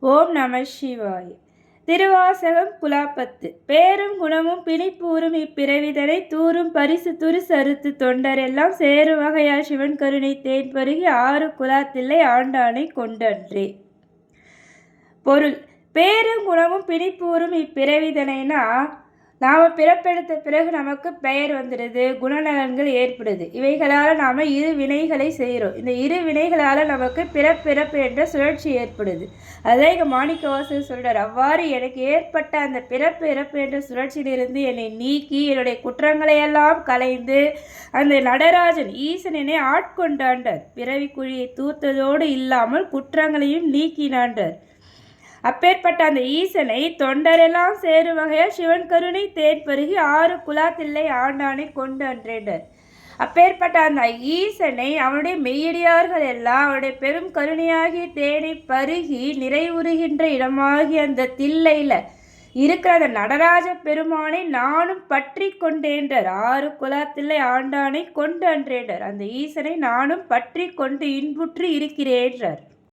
ஓம் நம சிவாய். திருவாசகம் குலாப்பத்து. பேரும் குணமும் பிணிப்பூரும் இப்பிறவிதனை தூரும் பரிசு துரு சறுத்து தொண்டரெல்லாம் சேரும் வகையால் சிவன் கருணை தேன் பருகி ஆறு குலாத்தில்லை ஆண்டானை கொண்டன்றே. பொருள்: பேரும் குணமும் பிணிப்பூரும் இப்பிறவிதனைனா, நாம் பிறப்பெடுத்த பிறகு நமக்கு பெயர் வந்துடுது, குணநலன்கள் ஏற்படுது. இவைகளால் நாம் இரு வினைகளை செய்கிறோம். இந்த இரு வினைகளால் நமக்கு பிறப்பிறப்பு என்ற சுழற்சி ஏற்படுது. அதான் இங்கே மாணிக்கவாசகர் சொல்கிறார், அவ்வாறு எனக்கு ஏற்பட்ட அந்த பிறப்பு இறப்பு என்ற சுழற்சியிலிருந்து என்னை நீக்கி என்னுடைய குற்றங்களையெல்லாம் களைந்து அந்த நடராஜன் ஈசன் என்னை ஆட்கொண்டாண்டார். பிறவி குழியை தூர்த்ததோடு இல்லாமல் குற்றங்களையும் நீக்கினாண்டார். அப்பேற்பட்ட அந்த ஈசனை தொண்டரெல்லாம் சேரும் வகையால் சிவன் கருணை தேன் பருகி ஆறு குலாத்தில்லை ஆண்டானை கொண்டு அன்றேண்டர். அப்பேற்பட்ட அந்த ஈசனை அவனுடைய மெய்யடியார்கள் எல்லாம் அவனுடைய பெரும் கருணையாகிய தேனை பருகி நிறைவுறுகின்ற இடமாகி அந்த தில்லையில் இருக்கிற அந்த நடராஜ பெருமானை நானும் பற்றி கொண்டேன்றார். ஆறு குலாத்தில்லை ஆண்டானை கொண்டு அன்றேண்டர். அந்த ஈசனை நானும் பற்றி கொண்டு இன்புற்று இருக்கிறேன்றார்.